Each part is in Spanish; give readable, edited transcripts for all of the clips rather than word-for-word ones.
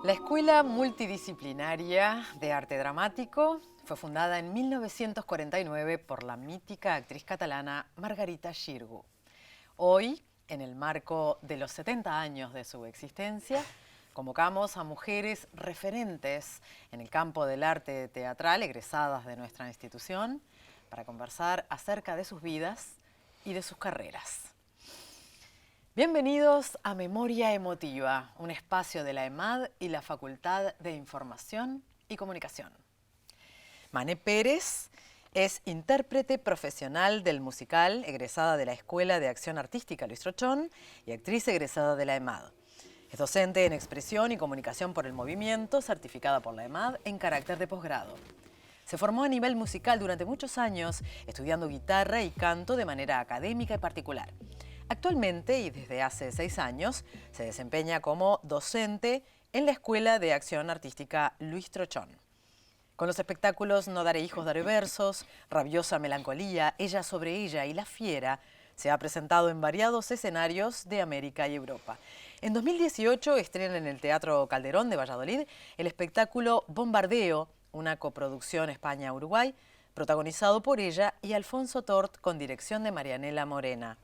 La Escuela Multidisciplinaria de Arte Dramático fue fundada en 1949 por la mítica actriz catalana Margarita Xirgu. Hoy, en el marco de los 70 años de su existencia, convocamos a mujeres referentes en el campo del arte teatral, egresadas de nuestra institución, para conversar acerca de sus vidas y de sus carreras. Bienvenidos a Memoria Emotiva, un espacio de la EMAD y la Facultad de Información y Comunicación. Mané Pérez es intérprete profesional del musical, egresada de la Escuela de Acción Artística Luis Trochón y actriz egresada de la EMAD. Es docente en Expresión y Comunicación por el Movimiento, certificada por la EMAD en carácter de posgrado. Se formó a nivel musical durante muchos años, estudiando guitarra y canto de manera académica y particular. Actualmente, y desde hace 6 años, se desempeña como docente en la Escuela de Acción Artística Luis Trochón. Con los espectáculos No daré hijos, daré versos, Rabiosa melancolía, Ella sobre ella y La fiera, se ha presentado en variados escenarios de América y Europa. En 2018 estrena en el Teatro Calderón de Valladolid el espectáculo Bombardeo, una coproducción España-Uruguay, protagonizado por ella y Alfonso Tort con dirección de Marianela Morena.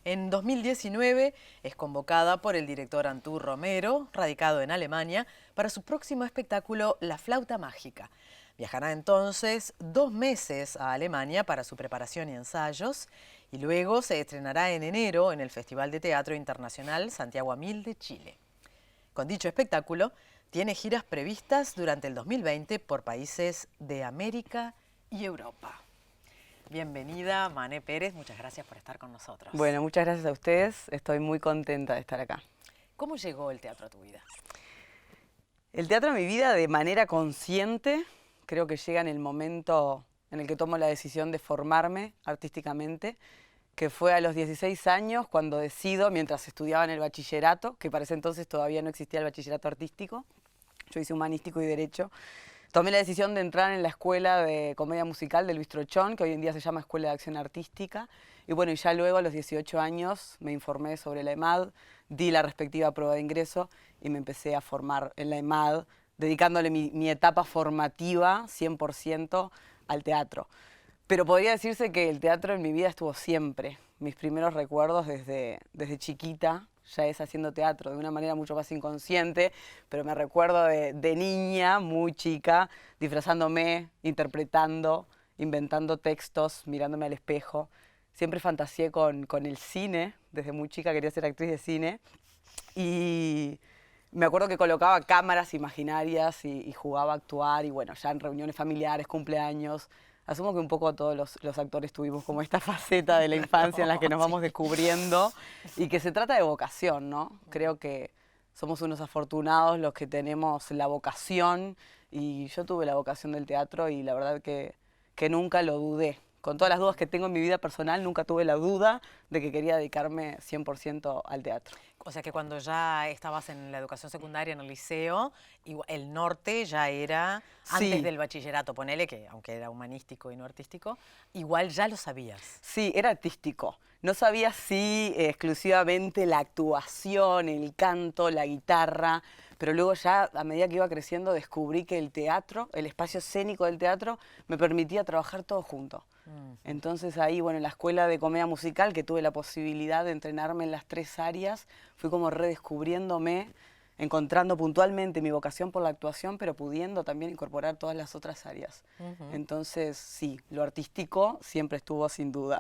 En 2019 es convocada por el director Antú Romero, radicado en Alemania, para su próximo espectáculo La flauta mágica. Viajará entonces 2 meses a Alemania para su preparación y ensayos y luego se estrenará en enero en el Festival de Teatro Internacional Santiago Amil de Chile. Con dicho espectáculo, tiene giras previstas durante el 2020 por países de América y Europa. Bienvenida, Mané Pérez, muchas gracias por estar con nosotros. Bueno, muchas gracias a ustedes, estoy muy contenta de estar acá. ¿Cómo llegó el teatro a tu vida? El teatro en mi vida de manera consciente, creo que llega en el momento en el que tomo la decisión de formarme artísticamente, que fue a los 16 años cuando decido, mientras estudiaba en el bachillerato, que para ese entonces todavía no existía el bachillerato artístico, yo hice humanístico y derecho, tomé la decisión de entrar en la Escuela de Comedia Musical de Luis Trochón, que hoy en día se llama Escuela de Acción Artística. Y bueno, y ya luego a los 18 años me informé sobre la EMAD, di la respectiva prueba de ingreso y me empecé a formar en la EMAD, dedicándole mi etapa formativa 100% al teatro. Pero podría decirse que el teatro en mi vida estuvo siempre. Mis primeros recuerdos desde chiquita ya es haciendo teatro de una manera mucho más inconsciente, pero me recuerdo de niña, muy chica, disfrazándome, interpretando, inventando textos, mirándome al espejo. Siempre fantaseé con el cine, desde muy chica quería ser actriz de cine. Y me acuerdo que colocaba cámaras imaginarias y jugaba a actuar, y bueno, ya en reuniones familiares, cumpleaños. Asumo que un poco todos los actores tuvimos como esta faceta de la infancia en la que nos vamos descubriendo y que se trata de vocación, ¿no? Creo que somos unos afortunados los que tenemos la vocación y yo tuve la vocación del teatro y la verdad que nunca lo dudé. Con todas las dudas que tengo en mi vida personal, nunca tuve la duda de que quería dedicarme 100% al teatro. O sea que cuando ya estabas en la educación secundaria, en el liceo, el norte ya era, antes del bachillerato, ponele, que aunque era humanístico y no artístico, igual ya lo sabías. Sí, era artístico. No sabía si exclusivamente la actuación, el canto, la guitarra, pero luego ya a medida que iba creciendo descubrí que el teatro, el espacio escénico del teatro, me permitía trabajar todo junto. Entonces ahí, bueno, en la Escuela de Comedia Musical, que tuve la posibilidad de entrenarme en las 3 áreas, fui como redescubriéndome encontrando puntualmente mi vocación por la actuación, pero pudiendo también incorporar todas las otras áreas. Entonces, sí, lo artístico siempre estuvo sin duda.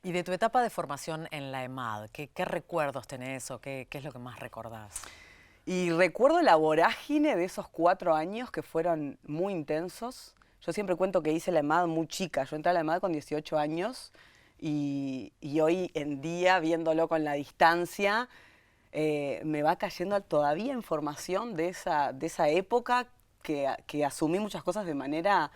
Y de tu etapa de formación en la EMAD, ¿qué recuerdos tenés o qué es lo que más recordás? Y recuerdo la vorágine de esos 4 años que fueron muy intensos. Yo siempre cuento que hice la EMAD muy chica. Yo entré a la EMAD con 18 años y hoy en día, viéndolo con la distancia, me va cayendo todavía información de esa época que asumí muchas cosas de manera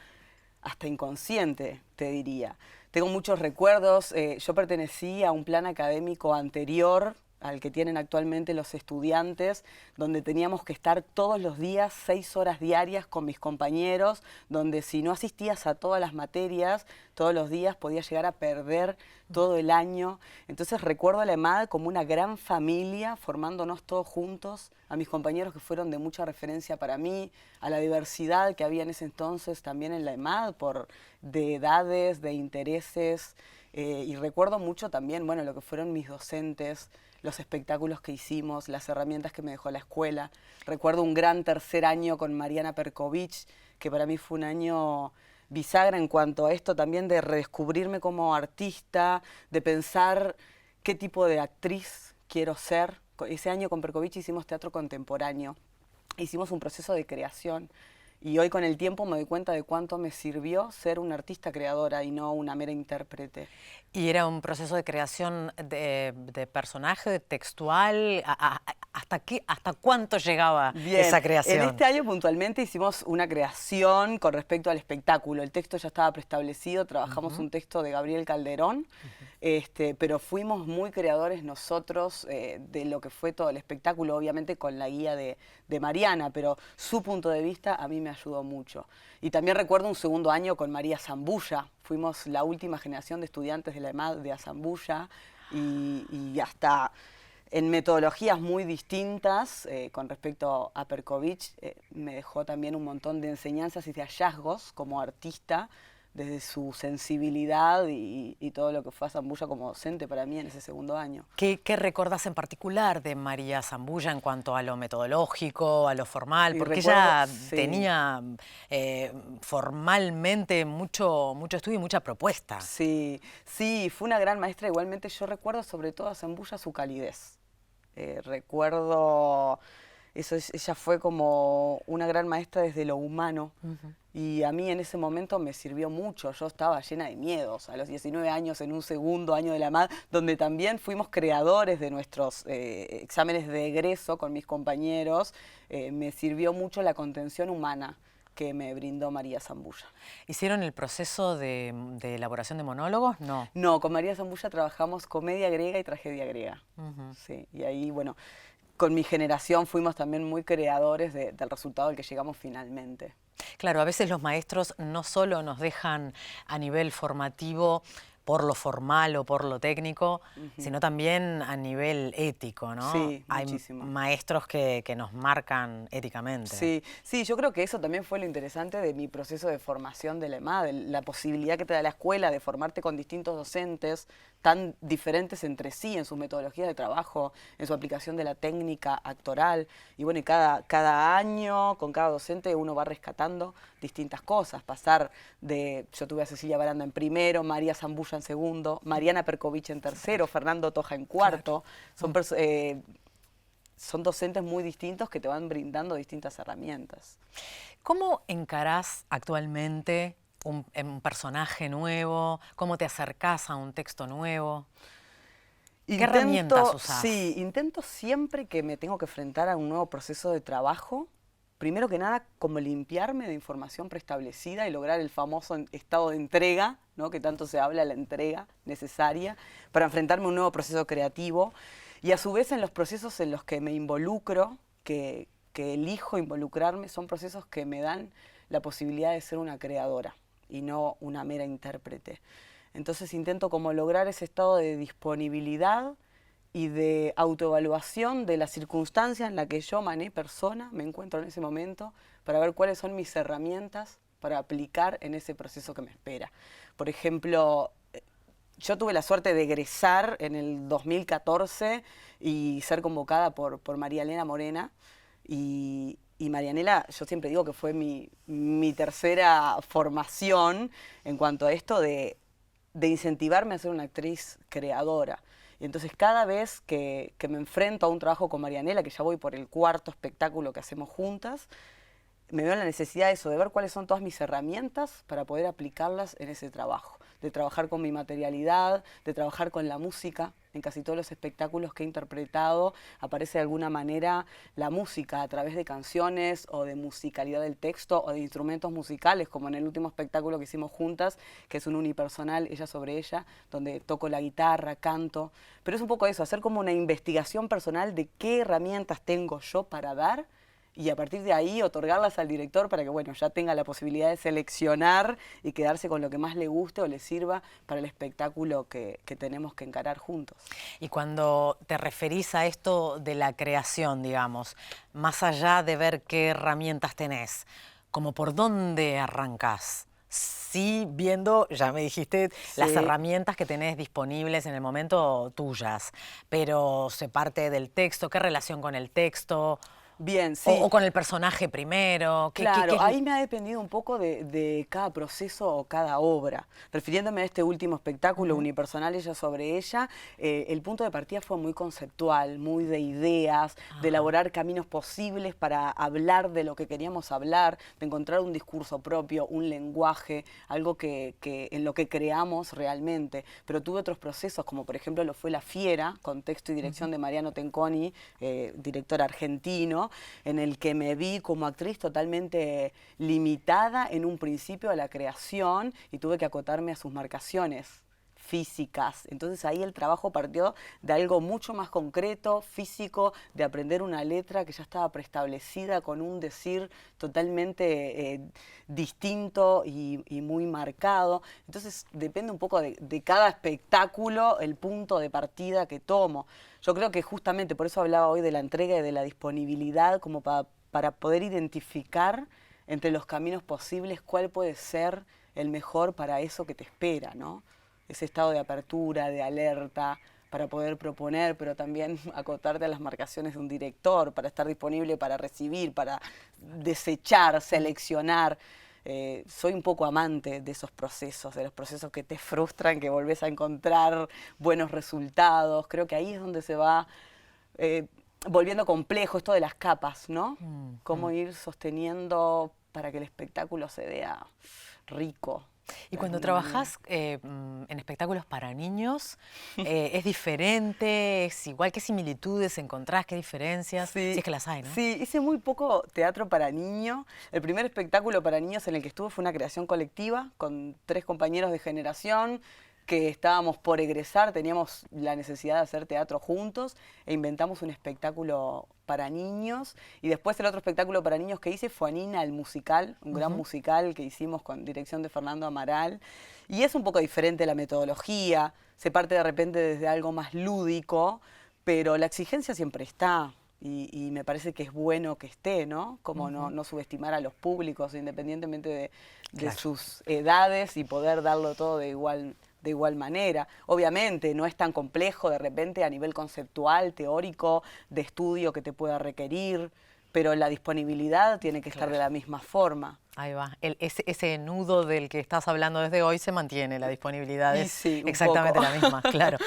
hasta inconsciente, te diría. Tengo muchos recuerdos. Yo pertenecí a un plan académico anterior al que tienen actualmente los estudiantes, donde teníamos que estar todos los días 6 horas diarias con mis compañeros, donde si no asistías a todas las materias, todos los días podías llegar a perder todo el año. Entonces recuerdo a la EMAD como una gran familia, formándonos todos juntos, a mis compañeros que fueron de mucha referencia para mí, a la diversidad que había en ese entonces también en la EMAD, de edades, de intereses, y recuerdo mucho también, bueno, lo que fueron mis docentes, los espectáculos que hicimos, las herramientas que me dejó la escuela. Recuerdo un gran tercer año con Mariana Perkovich, que para mí fue un año bisagra en cuanto a esto también de redescubrirme como artista, de pensar qué tipo de actriz quiero ser. Ese año con Perkovich hicimos teatro contemporáneo, hicimos un proceso de creación. Y hoy con el tiempo me doy cuenta de cuánto me sirvió ser una artista creadora y no una mera intérprete. ¿Y era un proceso de creación de personaje, textual? ¿Hasta cuánto llegaba esa creación? En este año puntualmente hicimos una creación con respecto al espectáculo. El texto ya estaba preestablecido, trabajamos un texto de Gabriel Calderón, pero fuimos muy creadores nosotros de lo que fue todo el espectáculo, obviamente con la guía de Mariana, pero su punto de vista a mí me ayudó mucho. Y también recuerdo un segundo año con María Zambulla. Fuimos la última generación de estudiantes de la EMAD de Zambulla y hasta en metodologías muy distintas con respecto a Perkovich. Me dejó también un montón de enseñanzas y de hallazgos como artista, desde su sensibilidad y todo lo que fue a Zambulla como docente para mí en ese segundo año. ¿Qué recordás en particular de María Zambulla en cuanto a lo metodológico, a lo formal? Porque ella tenía formalmente mucho estudio y mucha propuesta. Sí, fue una gran maestra. Igualmente yo recuerdo sobre todo a Zambulla su calidez. Recuerdo, ella fue como una gran maestra desde lo humano. Y a mí en ese momento me sirvió mucho. Yo estaba llena de miedos a los 19 años en un segundo año de la EMAD, donde también fuimos creadores de nuestros exámenes de egreso con mis compañeros. Me sirvió mucho la contención humana que me brindó María Zambulla. ¿Hicieron el proceso de elaboración de monólogos? No. No, con María Zambulla trabajamos comedia griega y tragedia griega. Sí, y ahí, bueno, con mi generación fuimos también muy creadores del resultado al que llegamos finalmente. Claro, a veces los maestros no solo nos dejan a nivel formativo por lo formal o por lo técnico, sino también a nivel ético, ¿no? Sí, muchísimo. Hay maestros que nos marcan éticamente. Sí, yo creo que eso también fue lo interesante de mi proceso de formación de la EMAD, la posibilidad que te da la escuela de formarte con distintos docentes tan diferentes entre sí en sus metodologías de trabajo, en su aplicación de la técnica actoral. Y bueno, y cada año, con cada docente, uno va rescatando distintas cosas. Yo tuve a Cecilia Baranda en primero, María Zambulla en segundo, Mariana Perkovich en tercero, Fernando Toja en cuarto. Claro. Son docentes muy distintos que te van brindando distintas herramientas. ¿Cómo encarás actualmente un personaje nuevo? ¿Cómo te acercás a un texto nuevo? ¿Qué herramientas usás? Sí, intento siempre que me tengo que enfrentar a un nuevo proceso de trabajo, primero que nada, como limpiarme de información preestablecida y lograr el famoso estado de entrega, ¿no? Que tanto se habla, la entrega necesaria para enfrentarme a un nuevo proceso creativo. Y a su vez en los procesos en los que me involucro, que elijo involucrarme, son procesos que me dan la posibilidad de ser una creadora y no una mera intérprete. Entonces intento como lograr ese estado de disponibilidad y de autoevaluación de la circunstancia en la que yo, persona, me encuentro en ese momento, para ver cuáles son mis herramientas para aplicar en ese proceso que me espera. Por ejemplo, yo tuve la suerte de egresar en el 2014 y ser convocada por María Elena Morena. Y Marianela, yo siempre digo que fue mi tercera formación en cuanto a esto de incentivarme a ser una actriz creadora. Y entonces cada vez que me enfrento a un trabajo con Marianela, que ya voy por el cuarto espectáculo que hacemos juntas, me veo en la necesidad de eso, de ver cuáles son todas mis herramientas para poder aplicarlas en ese trabajo, de trabajar con mi materialidad, de trabajar con la música. En casi todos los espectáculos que he interpretado aparece de alguna manera la música a través de canciones o de musicalidad del texto o de instrumentos musicales, como en el último espectáculo que hicimos juntas, que es un unipersonal, ella sobre ella, donde toco la guitarra, canto. Pero es un poco eso, hacer como una investigación personal de qué herramientas tengo yo para dar y a partir de ahí otorgarlas al director para que, bueno, ya tenga la posibilidad de seleccionar y quedarse con lo que más le guste o le sirva para el espectáculo que tenemos que encarar juntos. Y cuando te referís a esto de la creación, digamos, más allá de ver qué herramientas tenés, ¿como por dónde arrancás? Sí, viendo, ya me dijiste, las herramientas que tenés disponibles en el momento tuyas, pero se parte del texto, ¿qué relación con el texto? Bien, sí. O con el personaje primero. Claro, ahí me ha dependido un poco de cada proceso o cada obra. Refiriéndome a este último espectáculo, Unipersonal, ella sobre ella, el punto de partida fue muy conceptual, muy de ideas, de elaborar caminos posibles para hablar de lo que queríamos hablar, de encontrar un discurso propio, un lenguaje, algo en lo que creamos realmente. Pero tuve otros procesos, como por ejemplo lo fue La Fiera, con texto y dirección de Mariano Tenconi, director argentino, en el que me vi como actriz totalmente limitada en un principio a la creación y tuve que acotarme a sus marcaciones físicas. Entonces ahí el trabajo partió de algo mucho más concreto, físico, de aprender una letra que ya estaba preestablecida con un decir totalmente distinto y muy marcado. Entonces depende un poco de cada espectáculo el punto de partida que tomo. Yo creo que justamente por eso hablaba hoy de la entrega y de la disponibilidad como para poder identificar entre los caminos posibles cuál puede ser el mejor para eso que te espera, ¿no? Ese estado de apertura, de alerta, para poder proponer, pero también acotarte a las marcaciones de un director, para estar disponible para recibir, para desechar, seleccionar. Soy un poco amante de esos procesos, de los procesos que te frustran, que volvés a encontrar buenos resultados. Creo que ahí es donde se va volviendo complejo esto de las capas, ¿no? Cómo ir sosteniendo para que el espectáculo se vea rico. Y cuando trabajás en espectáculos para niños, ¿es diferente? ¿Es igual? ¿Qué similitudes encontrás? ¿Qué diferencias? Sí, si es que las hay, ¿no? Sí, hice muy poco teatro para niños. El primer espectáculo para niños en el que estuve fue una creación colectiva con 3 compañeros de generación que estábamos por egresar, teníamos la necesidad de hacer teatro juntos e inventamos un espectáculo para niños. Y después el otro espectáculo para niños que hice fue Anina, el musical, un gran musical que hicimos con dirección de Fernando Amaral. Y es un poco diferente la metodología, se parte de repente desde algo más lúdico, pero la exigencia siempre está. Y me parece que es bueno que esté, ¿no? Como no subestimar a los públicos, independientemente de sus edades, y poder darlo todo de igual manera. Obviamente no es tan complejo de repente a nivel conceptual, teórico, de estudio que te pueda requerir, pero la disponibilidad tiene que estar de la misma forma. Ahí va. Ese nudo del que estás hablando desde hoy se mantiene, la disponibilidad es sí, exactamente la misma, claro.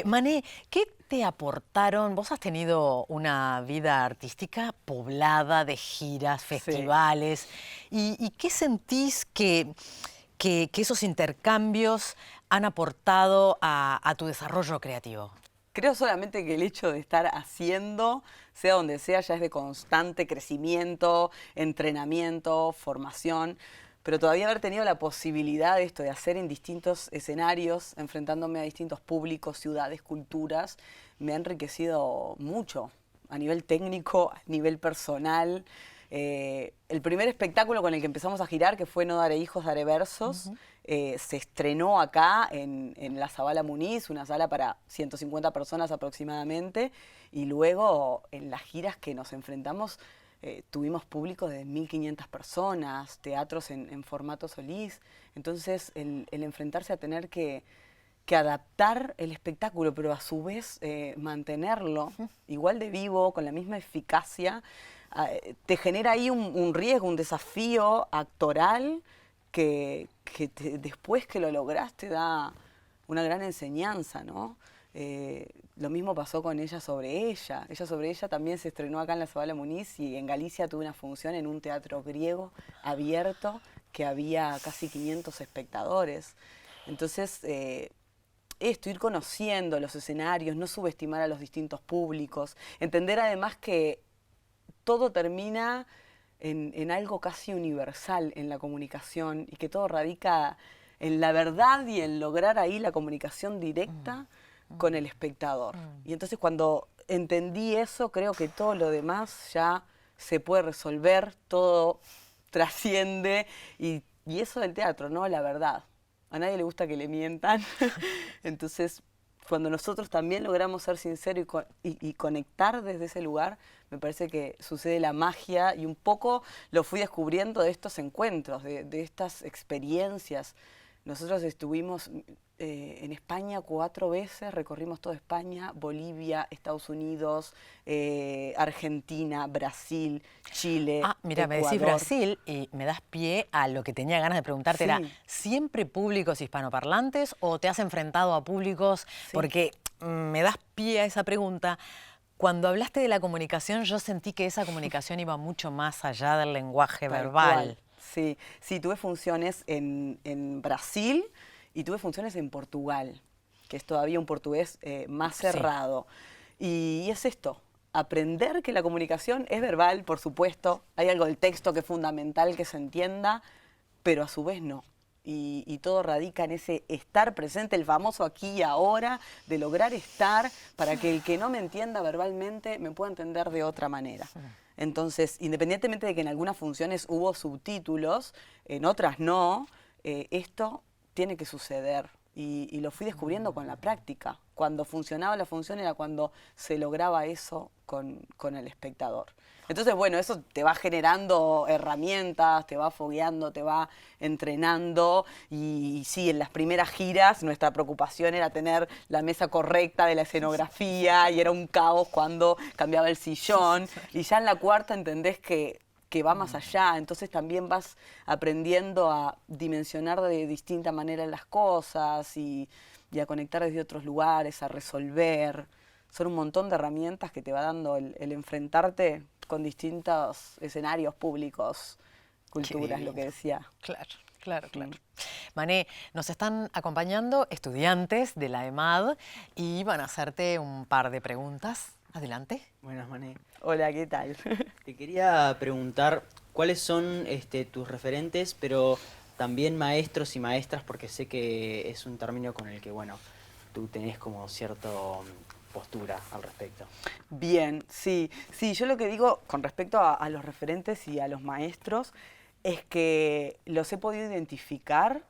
Mané, ¿qué te aportaron? Vos has tenido una vida artística poblada de giras, festivales, ¿y qué sentís que esos intercambios han aportado a tu desarrollo creativo? Creo solamente que el hecho de estar haciendo, sea donde sea, ya es de constante crecimiento, entrenamiento, formación, pero todavía haber tenido la posibilidad de esto, de hacer en distintos escenarios, enfrentándome a distintos públicos, ciudades, culturas, me ha enriquecido mucho, a nivel técnico, a nivel personal. El primer espectáculo con el que empezamos a girar, que fue No daré hijos, daré versos, se estrenó acá en la Zabala Muniz, una sala para 150 personas aproximadamente, y luego en las giras que nos enfrentamos tuvimos público de 1.500 personas, teatros en formato Solís. Entonces el enfrentarse a tener que que adaptar el espectáculo, pero a su vez mantenerlo igual de vivo, con la misma eficacia, te genera ahí un riesgo, un desafío actoral después que lo lograste da una gran enseñanza, ¿no? Lo mismo pasó con Ella sobre ella. Ella sobre ella también se estrenó acá en la Zabala Muniz y en Galicia tuve una función en un teatro griego abierto que había casi 500 espectadores. Entonces, ir conociendo los escenarios, no subestimar a los distintos públicos, entender además que todo termina en algo casi universal en la comunicación y que todo radica en la verdad y en lograr ahí la comunicación directa con el espectador. Y entonces cuando entendí eso, creo que todo lo demás ya se puede resolver, todo trasciende y eso del teatro, ¿no? La verdad. A nadie le gusta que le mientan. Entonces, cuando nosotros también logramos ser sinceros y conectar desde ese lugar, me parece que sucede la magia y un poco lo fui descubriendo de estos encuentros, de estas experiencias. Nosotros estuvimos en España 4 veces, recorrimos toda España, Bolivia, Estados Unidos, Argentina, Brasil, Chile, Mira, me decís Brasil y me das pie a lo que tenía ganas de preguntarte. Sí. ¿Era siempre públicos hispanoparlantes o te has enfrentado a públicos? Sí. Porque me das pie a esa pregunta. Cuando hablaste de la comunicación, yo sentí que esa comunicación iba mucho más allá del lenguaje verbal. Sí, sí, tuve funciones en Brasil y tuve funciones en Portugal, que es todavía un portugués más cerrado. Sí. Y es esto, aprender que la comunicación es verbal, por supuesto, hay algo del texto que es fundamental que se entienda, pero a su vez no. Y todo radica en ese estar presente, el famoso aquí y ahora, de lograr estar para que el que no me entienda verbalmente me pueda entender de otra manera. Entonces, independientemente de que en algunas funciones hubo subtítulos, en otras no, esto tiene que suceder. Y lo fui descubriendo con la práctica. Cuando funcionaba la función era cuando se lograba eso con el espectador. Entonces, bueno, eso te va generando herramientas, te va fogueando, te va entrenando. Y sí, en las primeras giras nuestra preocupación era tener la mesa correcta de la escenografía y era un caos cuando cambiaba el sillón. Y ya en la cuarta entendés que va más allá, entonces también vas aprendiendo a dimensionar de distinta manera las cosas y a conectar desde otros lugares, a resolver. Son un montón de herramientas que te va dando el enfrentarte con distintos escenarios públicos, culturas, lo que decía. Claro. Mané, nos están acompañando estudiantes de la EMAD y van a hacerte un par de preguntas. Adelante. Buenas, Mané. Hola, ¿qué tal? Te quería preguntar cuáles son tus referentes, pero también maestros y maestras, porque sé que es un término con el que, bueno, tú tenés como cierta postura al respecto. Bien, sí, yo lo que digo con respecto a los referentes y a los maestros es que los he podido identificar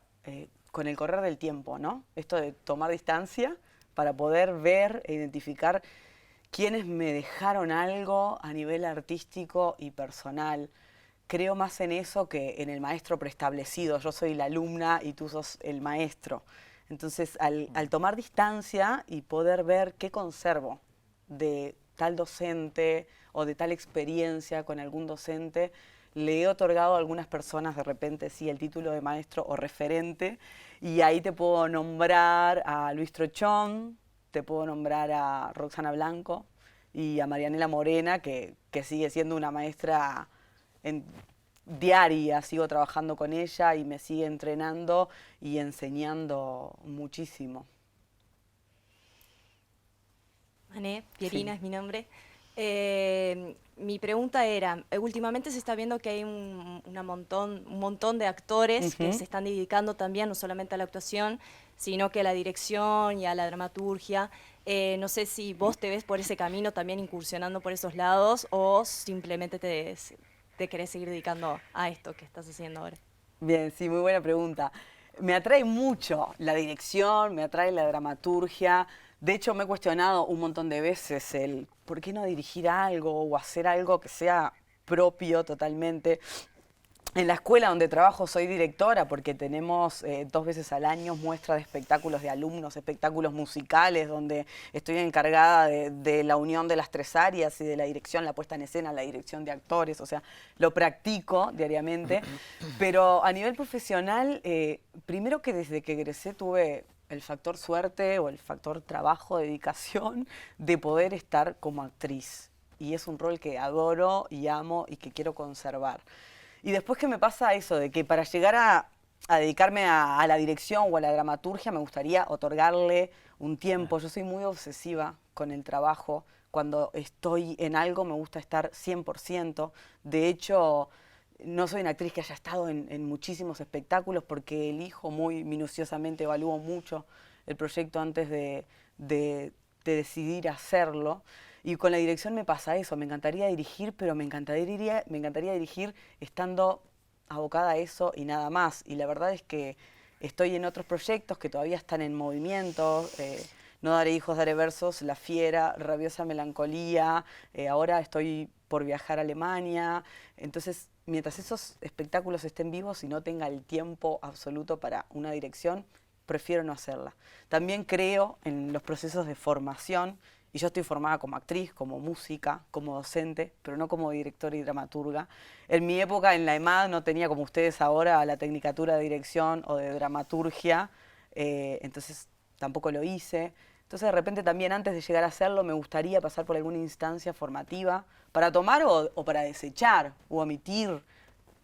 con el correr del tiempo, ¿no? Esto de tomar distancia para poder ver e identificar quienes me dejaron algo a nivel artístico y personal. Creo más en eso que en el maestro preestablecido. Yo soy la alumna y tú sos el maestro. Entonces, al tomar distancia y poder ver qué conservo de tal docente o de tal experiencia con algún docente, le he otorgado a algunas personas de repente sí el título de maestro o referente, y ahí te puedo nombrar a Luis Trochón, te puedo nombrar a Roxana Blanco y a Marianela Morena, que sigue siendo una maestra diaria, sigo trabajando con ella y me sigue entrenando y enseñando muchísimo. Mané, Pierina es mi nombre. Mi pregunta era, últimamente se está viendo que hay un montón de actores que se están dedicando también no solamente a la actuación, sino que a la dirección y a la dramaturgia. No sé si vos te ves por ese camino también incursionando por esos lados o simplemente te querés seguir dedicando a esto que estás haciendo ahora. Bien, sí, muy buena pregunta. Me atrae mucho la dirección, me atrae la dramaturgia. De hecho, me he cuestionado un montón de veces el por qué no dirigir algo o hacer algo que sea propio totalmente. En la escuela donde trabajo soy directora porque tenemos 2 veces al año muestra de espectáculos de alumnos, espectáculos musicales, donde estoy encargada de la unión de las 3 áreas y de la dirección, la puesta en escena, la dirección de actores, o sea, lo practico diariamente. Pero a nivel profesional, primero que desde que egresé tuve el factor suerte o el factor trabajo, dedicación, de poder estar como actriz. Y es un rol que adoro y amo y que quiero conservar. Y después que me pasa eso, de que para llegar a dedicarme a la dirección o a la dramaturgia me gustaría otorgarle un tiempo. Yo soy muy obsesiva con el trabajo. Cuando estoy en algo me gusta estar 100%. De hecho, no soy una actriz que haya estado en muchísimos espectáculos porque elijo muy minuciosamente, evalúo mucho el proyecto antes de decidir hacerlo. Y con la dirección me pasa eso, me encantaría dirigir, pero me encantaría dirigir estando abocada a eso y nada más. Y la verdad es que estoy en otros proyectos que todavía están en movimiento, No daré hijos, daré versos, La Fiera, Rabiosa Melancolía, ahora estoy por viajar a Alemania. Entonces, mientras esos espectáculos estén vivos y no tenga el tiempo absoluto para una dirección, prefiero no hacerla. También creo en los procesos de formación. Y yo estoy formada como actriz, como música, como docente, pero no como directora y dramaturga. En mi época en la EMAD no tenía como ustedes ahora la tecnicatura de dirección o de dramaturgia, entonces tampoco lo hice. Entonces de repente también antes de llegar a hacerlo me gustaría pasar por alguna instancia formativa para tomar o para desechar o omitir,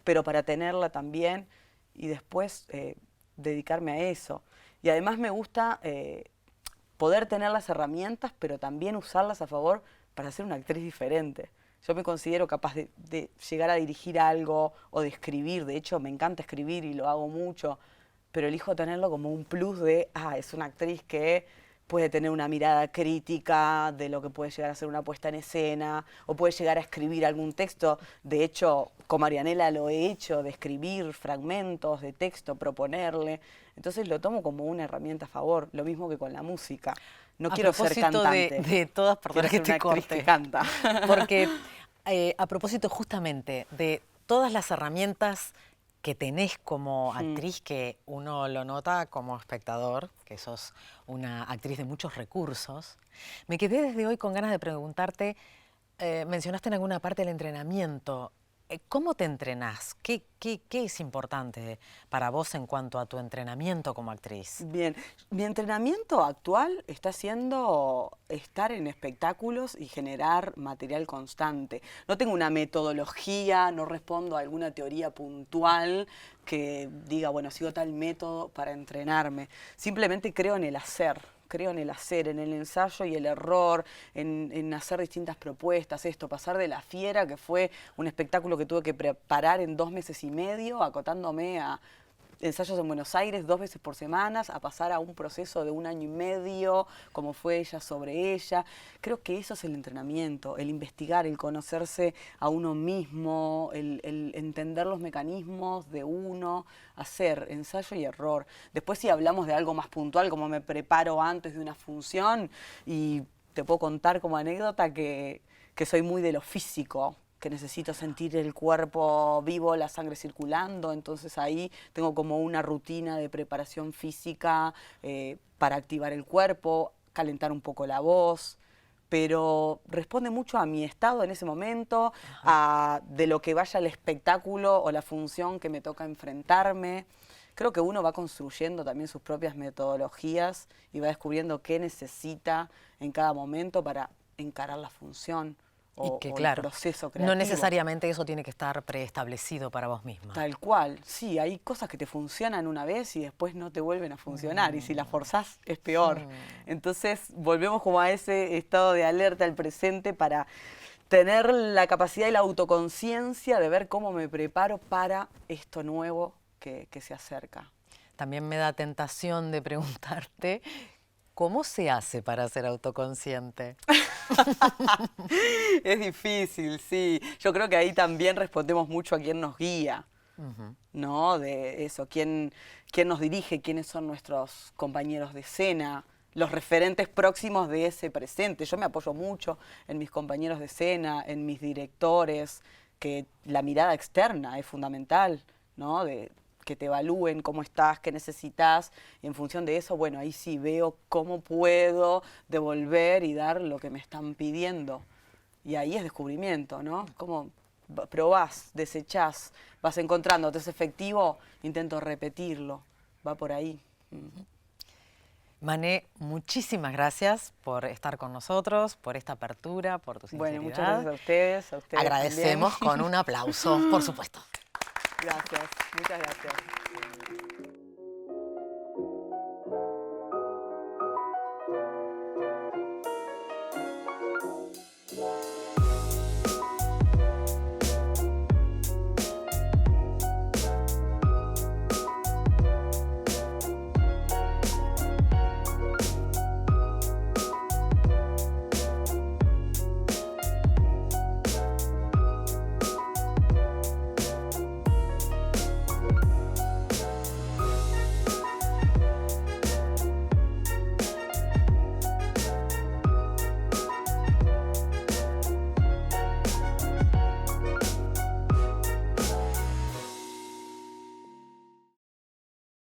pero para tenerla también y después dedicarme a eso. Y además me gusta poder tener las herramientas, pero también usarlas a favor para ser una actriz diferente. Yo me considero capaz de llegar a dirigir algo o de escribir. De hecho, me encanta escribir y lo hago mucho, pero elijo tenerlo como un plus de, es una actriz que puede tener una mirada crítica de lo que puede llegar a ser una puesta en escena, o puede llegar a escribir algún texto. De hecho, con Marianela lo he hecho, de escribir fragmentos de texto, proponerle. Entonces lo tomo como una herramienta a favor, lo mismo que con la música. No quiero ser cantante. De todas, perdón que te corte. Que canta. Porque a propósito justamente de todas las herramientas que tenés como actriz, que uno lo nota como espectador, que sos una actriz de muchos recursos, me quedé desde hoy con ganas de preguntarte, mencionaste en alguna parte el entrenamiento. ¿Cómo te entrenás? ¿Qué es importante para vos en cuanto a tu entrenamiento como actriz? Bien, mi entrenamiento actual está siendo estar en espectáculos y generar material constante. No tengo una metodología, no respondo a alguna teoría puntual que diga, bueno, sigo tal método para entrenarme. Simplemente creo en el hacer. Creo en el hacer, en el ensayo y el error, en hacer distintas propuestas, pasar de La Fiera, que fue un espectáculo que tuve que preparar en 2 meses y medio, acotándome a ensayos en Buenos Aires 2 veces por semana, a pasar a un proceso de 1 año y medio, como fue Ella sobre ella. Creo que eso es el entrenamiento, el investigar, el conocerse a uno mismo, el entender los mecanismos de uno, hacer ensayo y error. Después si hablamos de algo más puntual, como me preparo antes de una función, y te puedo contar como anécdota que soy muy de lo físico, que necesito sentir el cuerpo vivo, la sangre circulando, entonces ahí tengo como una rutina de preparación física para activar el cuerpo, calentar un poco la voz, pero responde mucho a mi estado en ese momento, de lo que vaya el espectáculo o la función que me toca enfrentarme. Creo que uno va construyendo también sus propias metodologías y va descubriendo qué necesita en cada momento para encarar la función. Y que claro, el proceso creativo. No necesariamente eso tiene que estar preestablecido para vos misma. Tal cual, sí, hay cosas que te funcionan una vez y después no te vuelven a funcionar, y si las forzás es peor. Entonces volvemos como a ese estado de alerta al presente para tener la capacidad y la autoconciencia de ver cómo me preparo para esto nuevo que se acerca. También me da tentación de preguntarte, ¿cómo se hace para ser autoconsciente? Es difícil, sí. Yo creo que ahí también respondemos mucho a quién nos guía, ¿no? De eso, quién nos dirige, quiénes son nuestros compañeros de escena, los referentes próximos de ese presente. Yo me apoyo mucho en mis compañeros de escena, en mis directores, que la mirada externa es fundamental, ¿no? De que te evalúen cómo estás, qué necesitas, y en función de eso, bueno, ahí sí veo cómo puedo devolver y dar lo que me están pidiendo. Y ahí es descubrimiento, ¿no? Cómo probás, desechás, vas encontrando, te es efectivo, intento repetirlo, va por ahí. Mané, muchísimas gracias por estar con nosotros, por esta apertura, por tu sinceridad. Bueno, muchas gracias a ustedes Agradecemos también. con un aplauso, por supuesto. Gracias, muchas gracias.